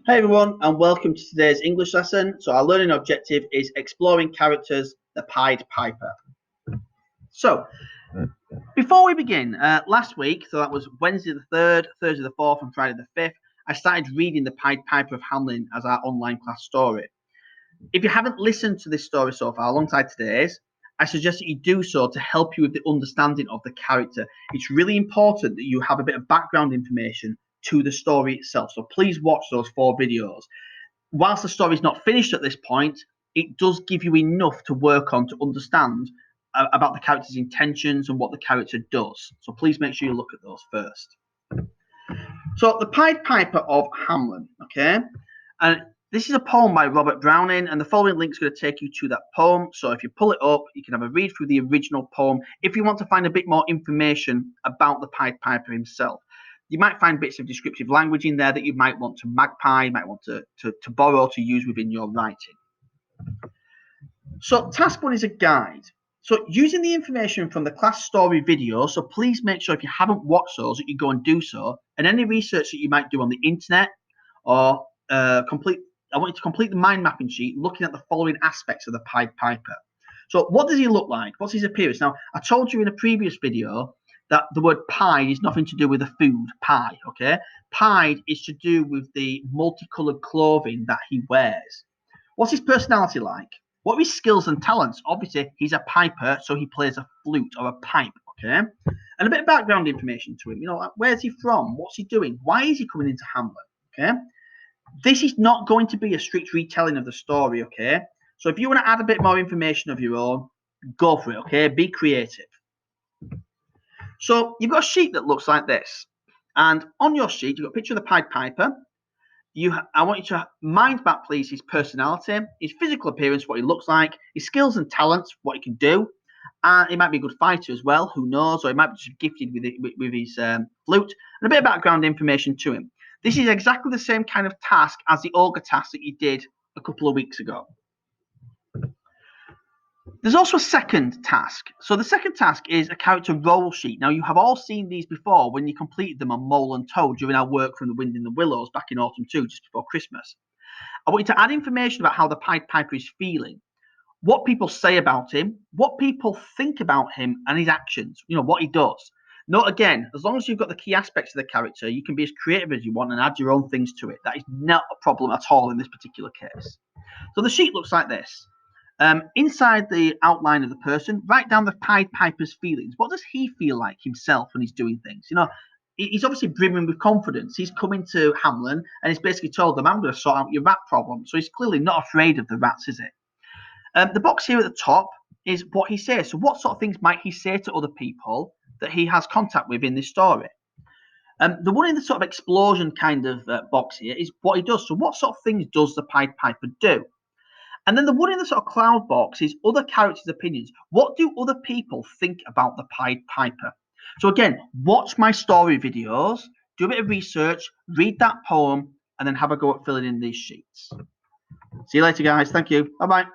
Hey everyone, and welcome to today's English lesson. So our learning objective is exploring characters, the Pied Piper. So before we begin, last week, so that was Wednesday the 3rd, Thursday the 4th, and Friday the 5th, I started reading the Pied Piper of Hamelin as our online class story. If you haven't listened to this story so far alongside today's, I suggest that you do so to help you with the understanding of the character. It's really important that you have a bit of background information to the story itself. So please watch those 4 videos. Whilst the story is not finished at this point, it does give you enough to work on to understand about the character's intentions and what the character does. So please make sure you look at those first. So, The Pied Piper of Hamelin, okay? And this is a poem by Robert Browning, and the following link is going to take you to that poem. So if you pull it up, you can have a read through the original poem. If you want to find a bit more information about the Pied Piper himself, you might find bits of descriptive language in there that you might want to magpie, might want to borrow to use within your writing. So task 1 is a guide. So using the information from the class story video, so please make sure if you haven't watched those that you go and do so, and any research that you might do on the internet or I want you to complete the mind mapping sheet looking at the following aspects of the Pied Piper. So what does he look like? What's his appearance? Now, I told you in a previous video that the word pied is nothing to do with the food, pie, okay? Pied is to do with the multicolored clothing that he wears. What's his personality like? What are his skills and talents? Obviously, he's a piper, so he plays a flute or a pipe, okay? And a bit of background information to him. You know, like, where's he from? What's he doing? Why is he coming into Hamelin, okay? This is not going to be a strict retelling of the story, okay? So if you want to add a bit more information of your own, go for it, okay? Be creative. So you've got a sheet that looks like this. And on your sheet, you've got a picture of the Pied Piper. I want you to mind map, please, his personality, his physical appearance, what he looks like, his skills and talents, what he can do. He might be a good fighter as well, who knows, or he might be just gifted with his flute, and a bit of background information to him. This is exactly the same kind of task as the ogre task that you did a couple of weeks ago. There's also a second task. So the second task is a character role sheet. Now, you have all seen these before when you completed them on Mole and Toad during our work from The Wind in the Willows back in autumn 2, just before Christmas. I want you to add information about how the Pied Piper is feeling, what people say about him, what people think about him and his actions, you know, what he does. Note again, as long as you've got the key aspects of the character, you can be as creative as you want and add your own things to it. That is not a problem at all in this particular case. So the sheet looks like this. Inside the outline of the person, write down the Pied Piper's feelings. What does he feel like himself when he's doing things? You know, he's obviously brimming with confidence. He's coming to Hamelin and he's basically told them, I'm going to sort out your rat problem. So he's clearly not afraid of the rats, is it? The box here at the top is what he says. So what sort of things might he say to other people that he has contact with in this story? The one in the sort of explosion kind of box here is what he does. So what sort of things does the Pied Piper do? And then the one in the sort of cloud box is other characters' opinions. What do other people think about the Pied Piper? So again, watch my story videos, do a bit of research, read that poem, and then have a go at filling in these sheets. See you later, guys. Thank you. Bye-bye.